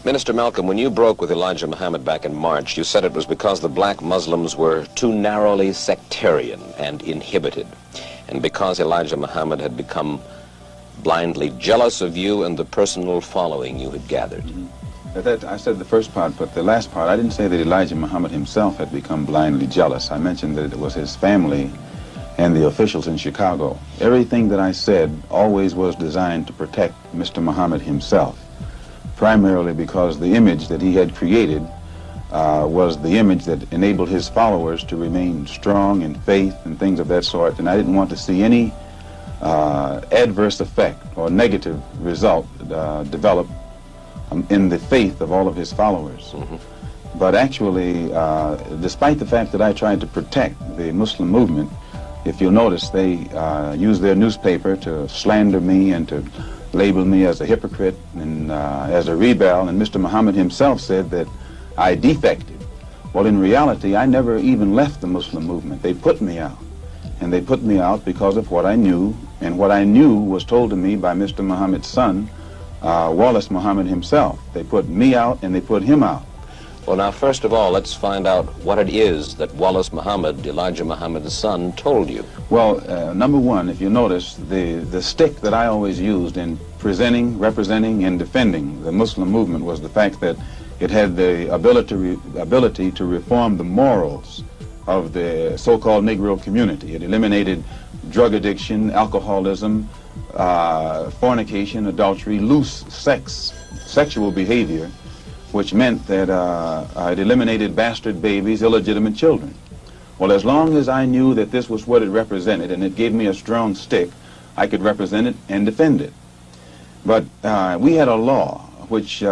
Minister Malcolm, when you broke with Elijah Mohamed back in March, you said it was because the black Muslims were too narrowly sectarian and inhibited, and because Elijah Mohamed had become blindly jealous of you and the personal following you had gathered. I said the first part, but the last part, I didn't say that Elijah Mohamed himself had become blindly jealous. I mentioned that it was his family and the officials in Chicago. Everything that I said always was designed to protect Mr. Mohamed himself, primarily because the image that he had created was the image that enabled his followers to remain strong in faith and things of that sort, and I didn't want to see any adverse effect or negative result develop in the faith of all of his followers. But actually, despite the fact that I tried to protect the Muslim movement, if you'll notice, they used their newspaper to slander me and to label me as a hypocrite and as a rebel, and Mr. Mohamed himself said that I defected. Well, in reality, I never even left the Muslim movement. They put me out, and they put me out because of what I knew, and what I knew was told to me by Mr. Mohamed's son, Wallace Mohamed himself. They put me out and they put him out. Well, now, first of all, let's find out what it is that Wallace Mohamed, Elijah Mohamed's son, told you. Well, number one, if you notice, the stick that I always used in presenting, representing, and defending the Muslim movement was the fact that it had the ability to reform the morals of the so-called Negro community. It eliminated drug addiction, alcoholism, fornication, adultery, loose sexual behavior, which meant that it eliminated bastard babies, illegitimate children. Well, as long as I knew that this was what it represented and it gave me a strong stick, I could represent it and defend it. But we had a law which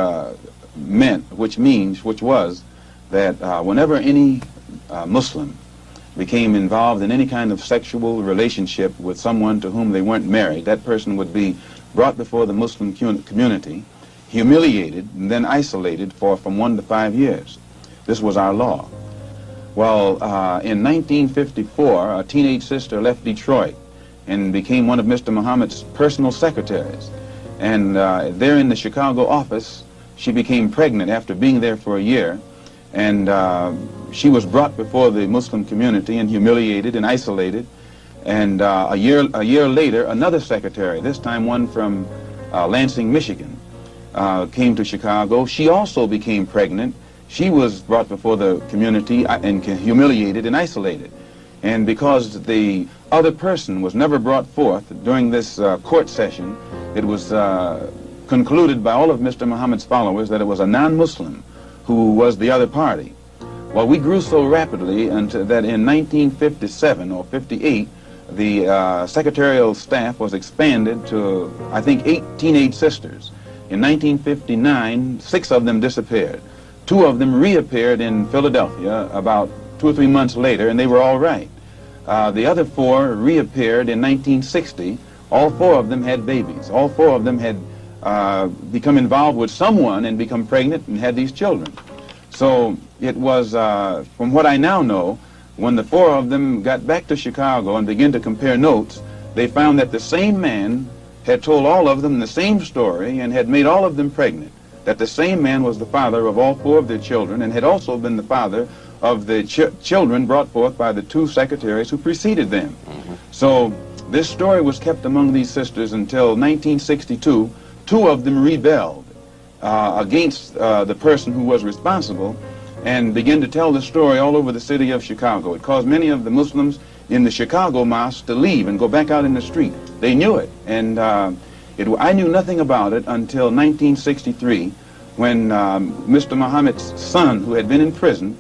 was that whenever any Muslim became involved in any kind of sexual relationship with someone to whom they weren't married, that person would be brought before the Muslim community, humiliated, and then isolated for from 1 to 5 years. This was our law. Well, in 1954, a teenage sister left Detroit and became one of Mr. Mohamed's personal secretaries. And there in the Chicago office, she became pregnant after being there for a year. And she was brought before the Muslim community and humiliated and isolated. And a year later, another secretary, this time one from Lansing, Michigan, came to Chicago. She also became pregnant. She was brought before the community and humiliated and isolated. And because the other person was never brought forth during this court session, it was concluded by all of Mr. Mohamed's followers that it was a non-Muslim who was the other party. Well, we grew so rapidly until that in 1957 or 58, the secretarial staff was expanded to, I think, 8 teenage sisters. In 1959, 6 of them disappeared. 2 of them reappeared in Philadelphia about 2 or 3 months later, and they were all right. The other 4 reappeared in 1960. All 4 of them had babies. All 4 of them had become involved with someone and become pregnant and had these children. So it was, from what I now know, when the 4 of them got back to Chicago and began to compare notes, they found that the same man had told all of them the same story and had made all of them pregnant, that the same man was the father of all 4 of their children and had also been the father of the children brought forth by the 2 secretaries who preceded them. So this story was kept among these sisters until 1962. 2 of them rebelled against the person who was responsible and began to tell the story all over the city of Chicago. It caused many of the Muslims in the Chicago mosque to leave and go back out in the street. They knew it, and I knew nothing about it until 1963 when Mr. Mohamed's son, who had been in prison,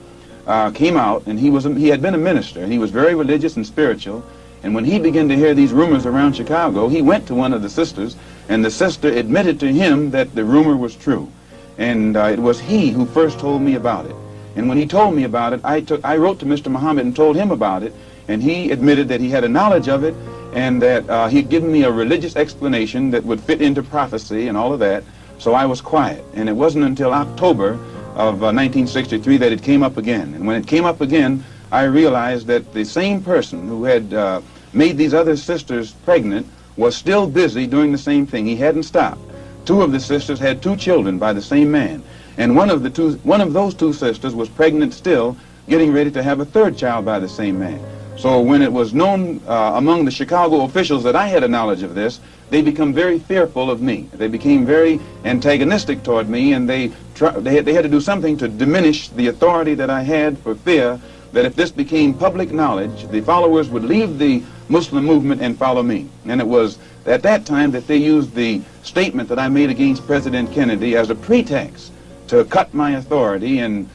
came out, and he had been a minister, and he was very religious and spiritual. And when he began to hear these rumors around Chicago, he went to one of the sisters, and the sister admitted to him that the rumor was true. And it was he who first told me about it. And when he told me about it, I wrote to Mr. Mohamed and told him about it, and he admitted that he had a knowledge of it, and that he'd given me a religious explanation that would fit into prophecy and all of that. So I was quiet. And it wasn't until October of 1963 that it came up again. And when it came up again, I realized that the same person who had made these other sisters pregnant was still busy doing the same thing. He hadn't stopped. two of the sisters had 2 children by the same man. And one of those 2 sisters was pregnant still, getting ready to have a 3rd child by the same man. So when it was known among the Chicago officials that I had a knowledge of this, they become very fearful of me. They became very antagonistic toward me, and they had to do something to diminish the authority that I had, for fear that if this became public knowledge, the followers would leave the Muslim movement and follow me. And it was at that time that they used the statement that I made against President Kennedy as a pretext to cut my authority, and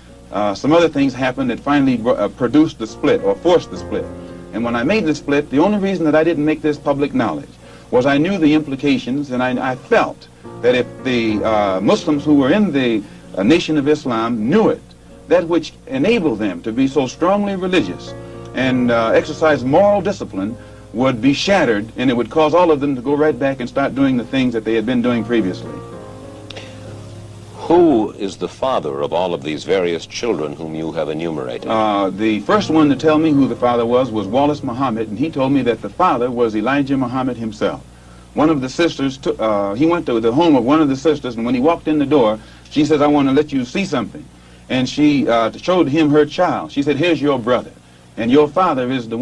some other things happened that finally produced the split, or forced the split. And when I made the split, the only reason that I didn't make this public knowledge was I knew the implications, and I felt that if the Muslims who were in the Nation of Islam knew it, that which enabled them to be so strongly religious and exercise moral discipline would be shattered, and it would cause all of them to go right back and start doing the things that they had been doing previously. Who is the father of all of these various children whom you have enumerated? The first one to tell me who the father was Elijah Mohamed, and he told me that the father was Elijah Mohamed himself. One of the sisters, he went to the home of one of the sisters, and when he walked in the door, she says, "I want to let you see something." And she showed him her child. She said, "Here's your brother, and your father is the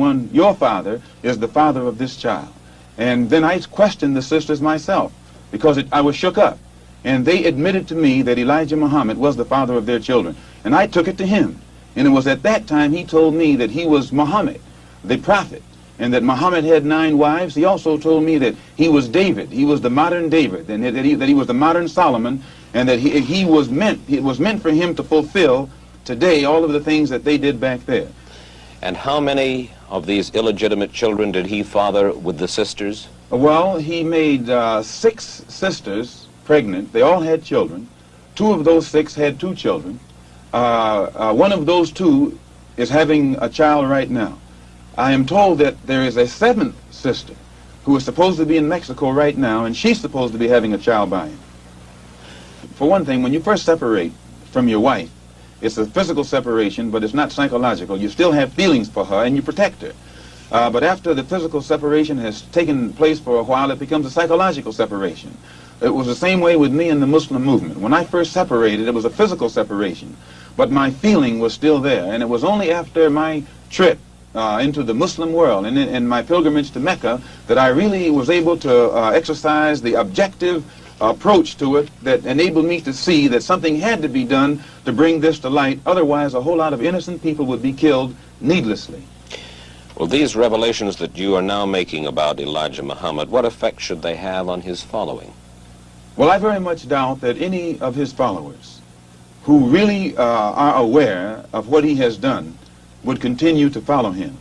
father of this child." And then I questioned the sisters myself, because I was shook up. And they admitted to me that Elijah Mohamed was the father of their children. And I took it to him. And it was at that time he told me that he was Muhammad, the prophet, and that Muhammad had 9 wives. He also told me that he was David. He was the modern David, and that he was the modern Solomon, and that it was meant for him to fulfill today all of the things that they did back there. And how many of these illegitimate children did he father with the sisters? Well, he made 6 sisters pregnant. They all had children. 2 of those 6 had 2 children. One of those 2 is having a child right now. I am told that there is a 7th sister who is supposed to be in Mexico right now, and she's supposed to be having a child by him. For one thing, when you first separate from your wife, it's a physical separation, but it's not psychological. You still have feelings for her, and you protect her. But after the physical separation has taken place for a while, it becomes a psychological separation. It was the same way with me in the Muslim movement. When I first separated, it was a physical separation, but my feeling was still there. And it was only after my trip into the Muslim world and my pilgrimage to Mecca that I really was able to exercise the objective approach to it that enabled me to see that something had to be done to bring this to light. Otherwise, a whole lot of innocent people would be killed needlessly. Well, these revelations that you are now making about Elijah Mohamed, what effect should they have on his following? Well, I very much doubt that any of his followers who really are aware of what he has done would continue to follow him.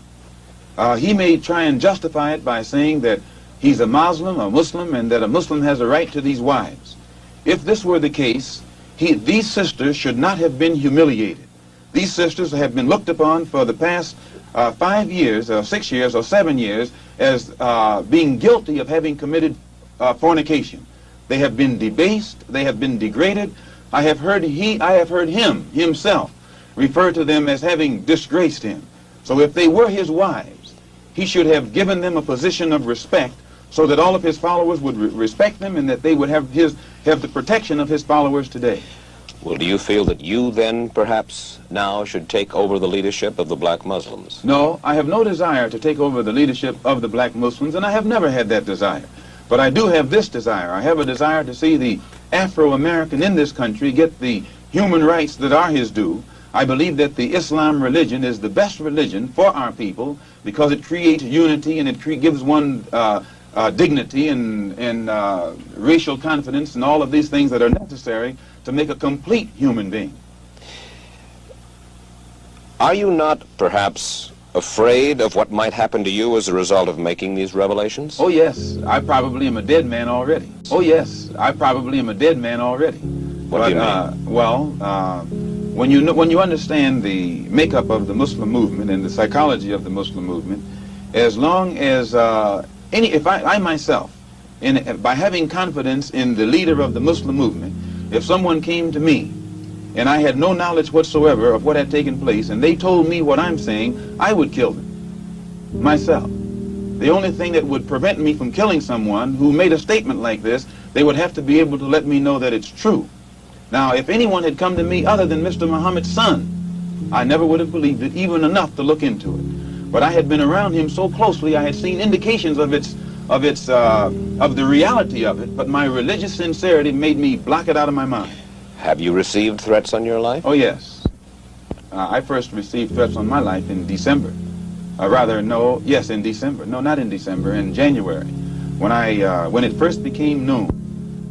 He may try and justify it by saying that he's a Muslim, and that a Muslim has a right to these wives. If this were the case, these sisters should not have been humiliated. These sisters have been looked upon for the past 5 years, or 6 years, or 7 years as being guilty of having committed fornication. They have been debased, they have been degraded. I have heard him himself refer to them as having disgraced him. So if they were his wives, he should have given them a position of respect so that all of his followers would respect them, and that they would have the protection of his followers today. Well, do you feel that you then perhaps now should take over the leadership of the black Muslims? No, I have no desire to take over the leadership of the black Muslims, and I have never had that desire. But I do have this desire. I have a desire to see the Afro-American in this country get the human rights that are his due. I believe that the Islam religion is the best religion for our people because it creates unity, and it gives one dignity and racial confidence and all of these things that are necessary to make a complete human being. Are you not perhaps afraid of what might happen to you as a result of making these revelations? Oh yes, I probably am a dead man already. Oh yes, I probably am a dead man already. What do you mean? Well, when you understand the makeup of the Muslim movement and the psychology of the Muslim movement, as long as if I myself, by having confidence in the leader of the Muslim movement, if someone came to me and I had no knowledge whatsoever of what had taken place, and they told me what I'm saying, I would kill them myself. The only thing that would prevent me from killing someone who made a statement like this they would have to be able to let me know that it's true. Now, if anyone had come to me other than Mr. Muhammad's son, I never would have believed it, even enough to look into it. But I had been around him so closely, I had seen indications of the reality of it, but my religious sincerity made me block it out of my mind. Have you received threats on your life? Oh, yes. I first received threats on my life in December. In December. No, not in December, in January. When it first became known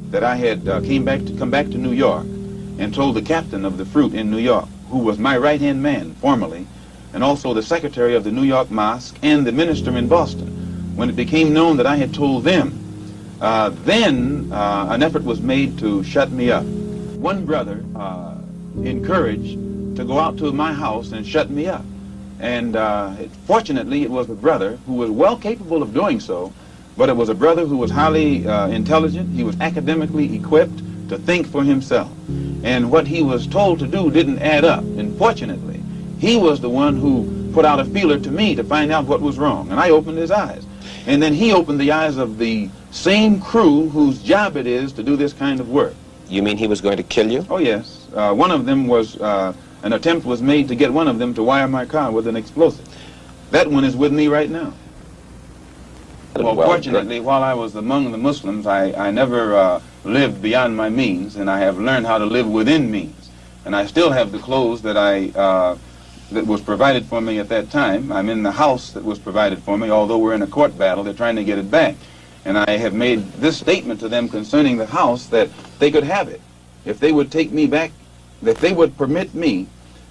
that I had come back to New York and told the captain of the fruit in New York, who was my right-hand man formerly, and also the secretary of the New York Mosque and the minister in Boston. When it became known that I had told them, then an effort was made to shut me up. One brother encouraged to go out to my house and shut me up. And fortunately, it was a brother who was well capable of doing so, but it was a brother who was highly intelligent. He was academically equipped to think for himself. And what he was told to do didn't add up. And fortunately, he was the one who put out a feeler to me to find out what was wrong. And I opened his eyes. And then he opened the eyes of the same crew whose job it is to do this kind of work. You mean he was going to kill you? Oh, yes. One of them was, an attempt was made to get one of them to wire my car with an explosive. That one is with me right now. Well, fortunately, while I was among the Muslims, I never lived beyond my means, and I have learned how to live within means. And I still have the clothes that that was provided for me at that time. I'm in the house that was provided for me, although we're in a court battle, they're trying to get it back. And I have made this statement to them concerning the house, that they could have it. If they would take me back, that they would permit me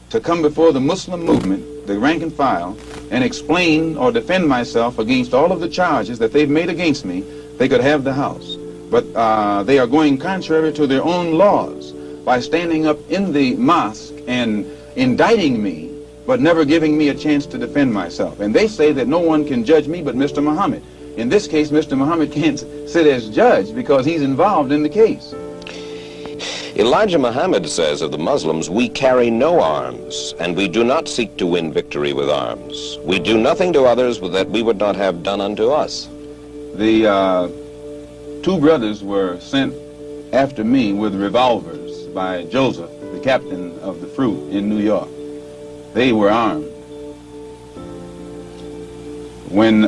to come before the Muslim movement, the rank and file, and explain or defend myself against all of the charges that they've made against me, they could have the house. But they are going contrary to their own laws by standing up in the mosque and indicting me, but never giving me a chance to defend myself. And they say that no one can judge me but Mr. Muhammad. In this case, Mr. Muhammad can't sit as judge because he's involved in the case. Elijah Mohammed says of the Muslims, we carry no arms, and we do not seek to win victory with arms. We do nothing to others that we would not have done unto us. The two brothers were sent after me with revolvers by Joseph, the captain of the fruit in New York. They were armed. When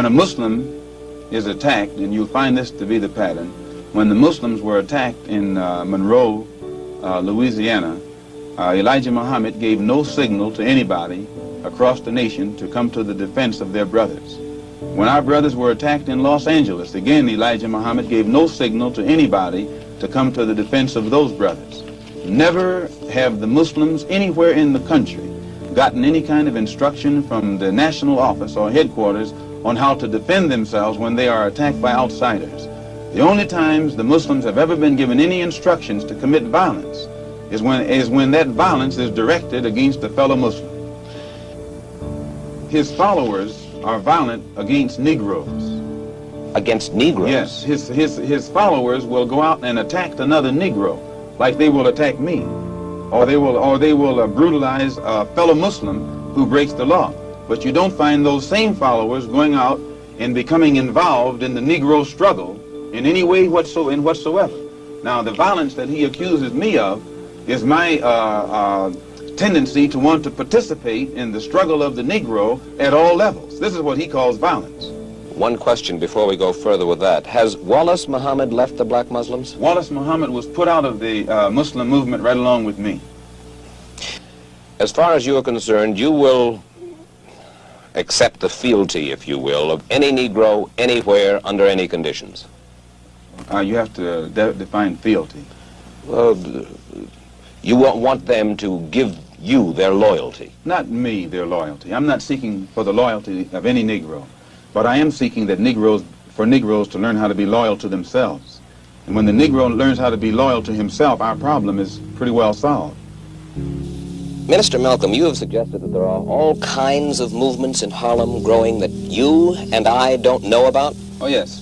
a Muslim is attacked, and you'll find this to be the pattern, when the Muslims were attacked in Monroe, Louisiana, Elijah Mohamed gave no signal to anybody across the nation to come to the defense of their brothers. When our brothers were attacked in Los Angeles, again Elijah Mohamed gave no signal to anybody to come to the defense of those brothers. Never have the Muslims anywhere in the country gotten any kind of instruction from the national office or headquarters on how to defend themselves when they are attacked by outsiders. The only times the Muslims have ever been given any instructions to commit violence is when that violence is directed against a fellow Muslim. His followers are violent against Negroes. Against Negroes? Yes, his followers will go out and attack another Negro, like they will attack me, or they will brutalize a fellow Muslim who breaks the law. But you don't find those same followers going out and becoming involved in the Negro struggle in any way whatsoever. Now, the violence that he accuses me of is my tendency to want to participate in the struggle of the Negro at all levels. This is what he calls violence. One question before we go further with that. Has Wallace Muhammad left the black Muslims? Wallace Muhammad was put out of the Muslim movement right along with me. As far as you are concerned, you will accept the fealty, if you will, of any Negro anywhere under any conditions? You have to define fealty. Well, you want them to give you their loyalty. Not me, their loyalty. I'm not seeking for the loyalty of any Negro, but I am seeking that for Negroes to learn how to be loyal to themselves. And when the Negro learns how to be loyal to himself, our problem is pretty well solved. Minister Malcom, you have suggested that there are all kinds of movements in Harlem growing that you and I don't know about? Oh, yes.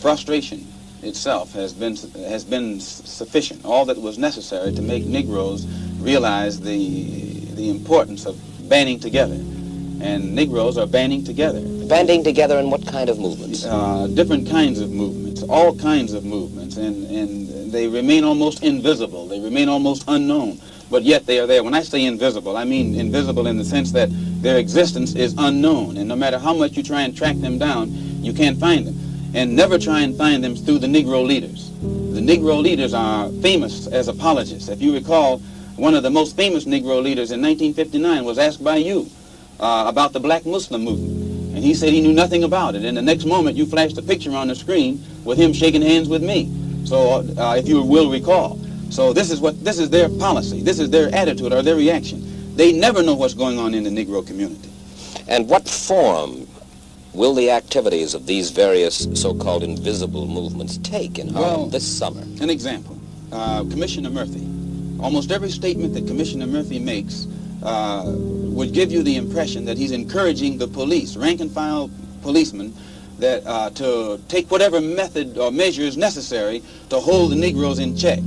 Frustration itself has been sufficient, all that was necessary to make Negroes realize the importance of banding together. and Negroes are banding together. Banding together in what kind of movements? Different kinds of movements, all kinds of movements, and they remain almost invisible. They remain almost unknown, but yet they are there. When I say invisible, I mean invisible in the sense that their existence is unknown, and no matter how much you try and track them down, you can't find them. And never try and find them through the Negro leaders. The Negro leaders are famous as apologists. If you recall, one of the most famous Negro leaders in 1959 was asked by you about the black Muslim movement. And he said he knew nothing about it. And the next moment you flashed a picture on the screen with him shaking hands with me. So if you will recall. So this is their policy. This is their attitude or their reaction. They never know what's going on in the Negro community. And what form will the activities of these various so-called invisible movements take in Harlem this summer? An example, Commissioner Murphy. Almost every statement that Commissioner Murphy makes would give you the impression that he's encouraging the police, rank-and-file policemen, that to take whatever method or measures necessary to hold the Negroes in check.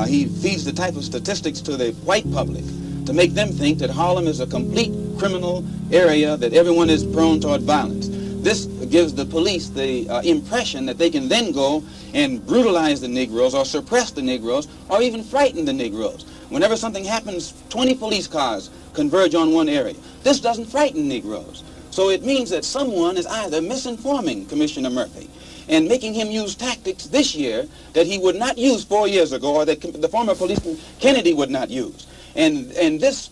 He feeds the type of statistics to the white public to make them think that Harlem is a complete criminal area, that everyone is prone toward violence. This gives the police the impression that they can then go and brutalize the Negroes or suppress the Negroes or even frighten the Negroes. Whenever something happens, 20 police cars converge on one area. This doesn't frighten Negroes. So it means that someone is either misinforming Commissioner Murphy and making him use tactics this year that he would not use 4 years ago, or that the former policeman Kennedy would not use. And this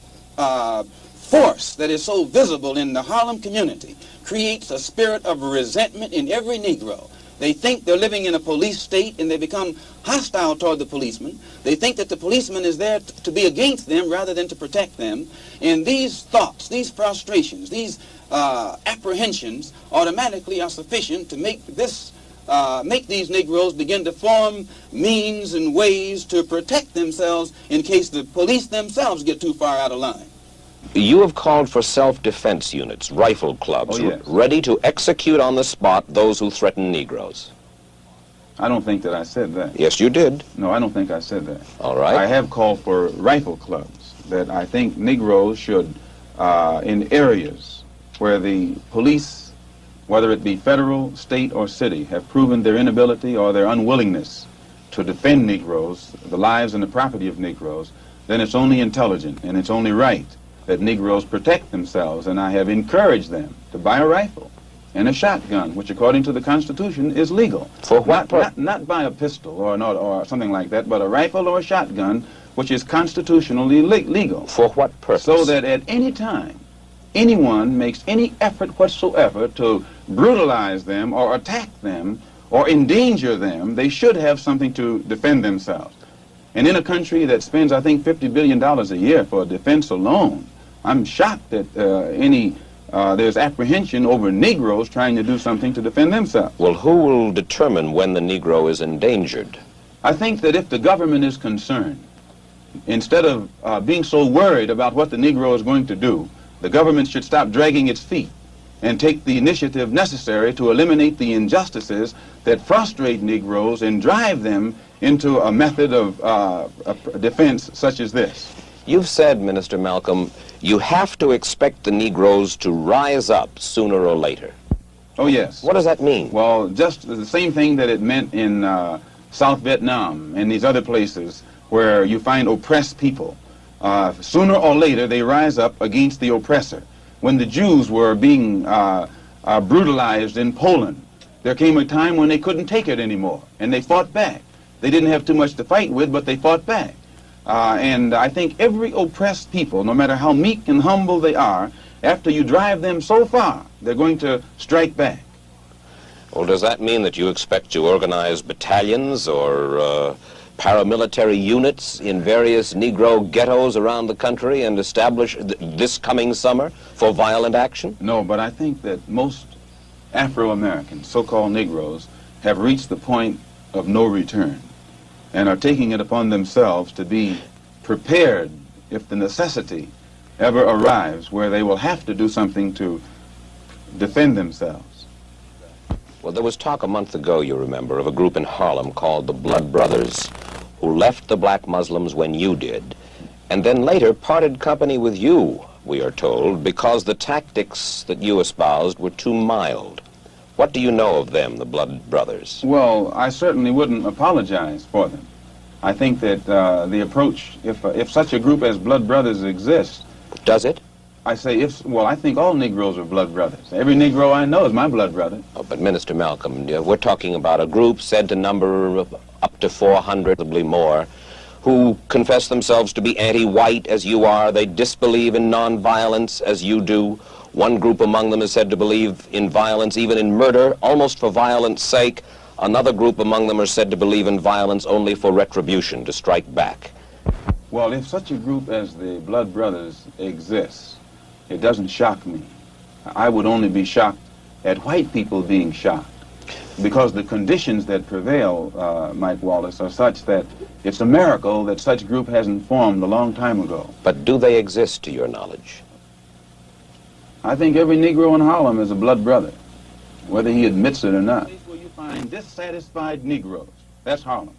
force that is so visible in the Harlem community creates a spirit of resentment in every Negro. They think they're living in a police state and they become hostile toward the policeman. They think that the policeman is there to be against them rather than to protect them. And these thoughts, these frustrations, these apprehensions automatically are sufficient to make these Negroes begin to form means and ways to protect themselves in case the police themselves get too far out of line. You have called for self-defense units, rifle clubs, yes, ready to execute on the spot those who threaten Negroes. I don't think that I said that. Yes, you did. No, I don't think I said that. All right. I have called for rifle clubs, that I think Negroes should, in areas where the police, whether it be federal, state, or city, have proven their inability or their unwillingness to defend Negroes, the lives and the property of Negroes, then it's only intelligent and it's only right that Negroes protect themselves, and I have encouraged them to buy a rifle and a shotgun, which according to the Constitution is legal. For what purpose? Not buy a pistol or something like that, but a rifle or a shotgun, which is constitutionally legal. For what purpose? So that at any time, anyone makes any effort whatsoever to brutalize them or attack them or endanger them, they should have something to defend themselves. And in a country that spends, I think, $50 billion a year for defense alone, I'm shocked that there's apprehension over Negroes trying to do something to defend themselves. Well, who will determine when the Negro is endangered? I think that if the government is concerned, instead of being so worried about what the Negro is going to do, the government should stop dragging its feet and take the initiative necessary to eliminate the injustices that frustrate Negroes and drive them into a method of defense such as this. You've said, Minister Malcom, you have to expect the Negroes to rise up sooner or later. Oh, yes. What does that mean? Well, just the same thing that it meant in South Vietnam and these other places where you find oppressed people. Sooner or later, they rise up against the oppressor. When the Jews were being brutalized in Poland, there came a time when they couldn't take it anymore, and they fought back. They didn't have too much to fight with, but they fought back. And I think every oppressed people, no matter how meek and humble they are, after you drive them so far, they're going to strike back. Well, does that mean that you expect to organize battalions or paramilitary units in various Negro ghettos around the country and establish this coming summer for violent action? No, but I think that most Afro-Americans, so-called Negroes, have reached the point of no return and are taking it upon themselves to be prepared if the necessity ever arrives where they will have to do something to defend themselves. Well, there was talk a month ago, you remember, of a group in Harlem called the Blood Brothers, who left the black Muslims when you did, and then later parted company with you we are told, because the tactics that you espoused were too mild. What do you know of them, the Blood Brothers? Well, I certainly wouldn't apologize for them. I think that the approach, if such a group as Blood Brothers exists... Does it? I say, well, I think all Negroes are blood brothers. Every Negro I know is my blood brother. Oh, but Minister Malcolm, we're talking about a group said to number up to 400, probably more, who confess themselves to be anti-white as you are. They disbelieve in nonviolence as you do. One group among them is said to believe in violence, even in murder, almost for violence sake. Another group among them are said to believe in violence only for retribution, to strike back. Well, if such a group as the Blood Brothers exists, it doesn't shock me. I would only be shocked at white people being shocked, because the conditions that prevail, Mike Wallace, are such that it's a miracle that such group hasn't formed a long time ago. But do they exist to your knowledge? I think every Negro in Harlem is a blood brother, whether he admits it or not. Where you find dissatisfied Negroes, that's Harlem.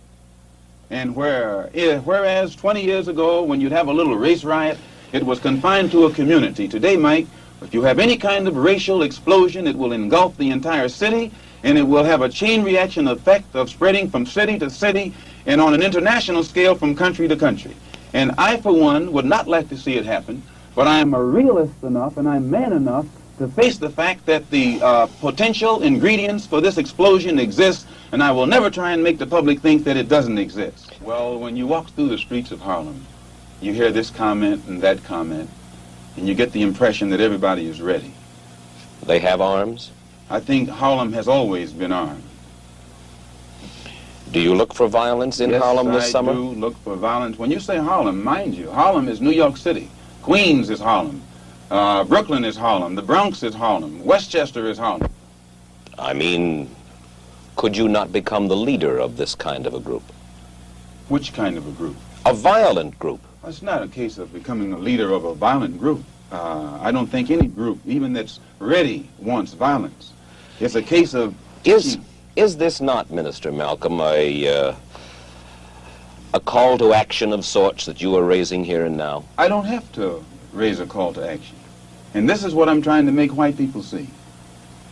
And whereas 20 years ago, when you'd have a little race riot, it was confined to a community. Today, Mike, if you have any kind of racial explosion, it will engulf the entire city, and it will have a chain reaction effect of spreading from city to city and on an international scale from country to country. And I, for one, would not like to see it happen, but I am a realist enough and I'm man enough to face the fact that the potential ingredients for this explosion exist, and I will never try and make the public think that it doesn't exist. Well, when you walk through the streets of Harlem, you hear this comment and that comment, and you get the impression that everybody is ready. They have arms? I think Harlem has always been armed. Do you look for violence in Harlem this summer? Yes, I do look for violence. When you say Harlem, mind you, Harlem is New York City. Queens is Harlem. Brooklyn is Harlem. The Bronx is Harlem. Westchester is Harlem. I mean, could you not become the leader of this kind of a group? Which kind of a group? A violent group. It's not a case of becoming a leader of a violent group. I don't think any group, even that's ready, wants violence. It's a case of... Is this not, Minister Malcolm, a call to action of sorts that you are raising here and now? I don't have to raise a call to action. And this is what I'm trying to make white people see.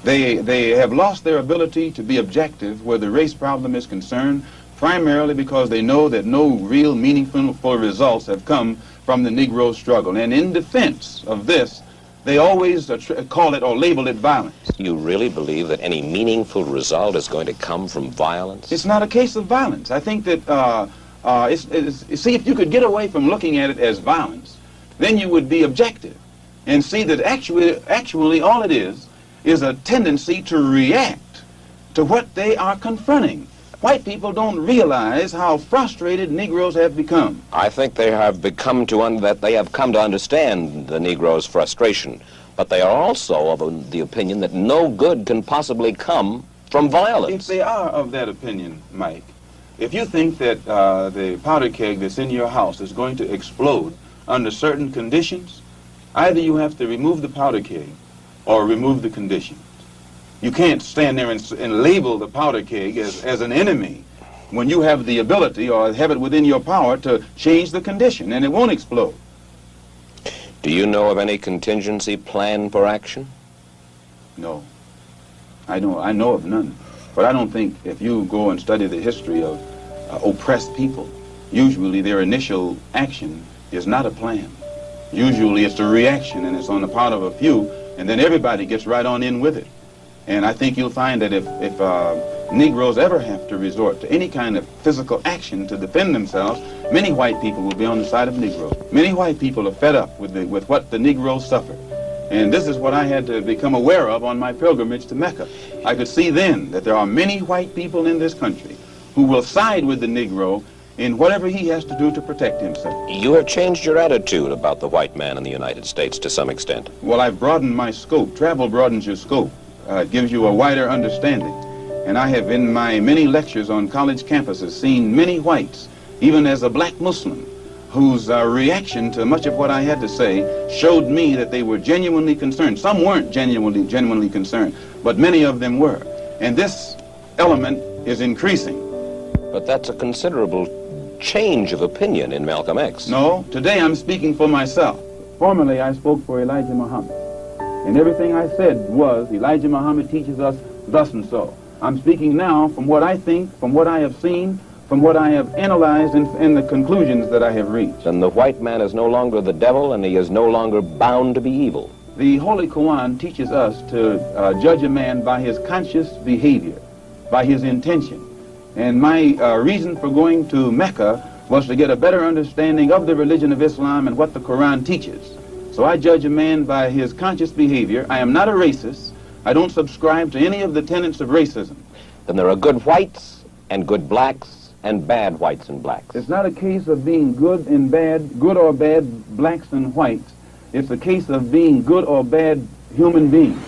They have lost their ability to be objective where the race problem is concerned, primarily because they know that no real meaningful results have come from the Negro struggle. And in defense of this, they always call it or label it violence. You really believe that any meaningful result is going to come from violence? It's not a case of violence. I think that, see, if you could get away from looking at it as violence, then you would be objective and see that actually all it is a tendency to react to what they are confronting. White people don't realize how frustrated Negroes have become. I think they have come to understand the Negro's frustration, but they are also of the opinion that no good can possibly come from violence. If they are of that opinion, Mike, if you think that the powder keg that's in your house is going to explode under certain conditions, either you have to remove the powder keg or remove the conditions. You can't stand there and label the powder keg as an enemy when you have the ability or have it within your power to change the condition, and it won't explode. Do you know of any contingency plan for action? No. I know of none. But I don't think if you go and study the history of oppressed people, usually their initial action is not a plan. Usually it's a reaction, and it's on the part of a few, and then everybody gets right on in with it. And I think you'll find that if Negroes ever have to resort to any kind of physical action to defend themselves, many white people will be on the side of Negroes. Many white people are fed up with what the Negroes suffered. And this is what I had to become aware of on my pilgrimage to Mecca. I could see then that there are many white people in this country who will side with the Negro in whatever he has to do to protect himself. You have changed your attitude about the white man in the United States to some extent. Well, I've broadened my scope. Travel broadens your scope. It gives you a wider understanding. And I have, in my many lectures on college campuses, seen many whites, even as a black Muslim, whose reaction to much of what I had to say showed me that they were genuinely concerned. Some weren't genuinely concerned, but many of them were. And this element is increasing. But that's a considerable change of opinion in Malcom X. No, today I'm speaking for myself. Formerly, I spoke for Elijah Mohamed. And everything I said was, Elijah Mohamed teaches us thus and so. I'm speaking now from what I think, from what I have seen, from what I have analyzed, and the conclusions that I have reached. And the white man is no longer the devil, and he is no longer bound to be evil. The Holy Quran teaches us to judge a man by his conscious behavior, by his intention. And my reason for going to Mecca was to get a better understanding of the religion of Islam and what the Quran teaches. So I judge a man by his conscious behavior. I am not a racist. I don't subscribe to any of the tenets of racism. Then there are good whites and good blacks and bad whites and blacks. It's not a case of being good and bad, good or bad blacks and whites. It's a case of being good or bad human beings.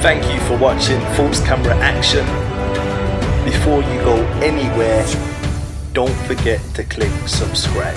Thank you for watching False Camera Action. Before you go anywhere, don't forget to click subscribe.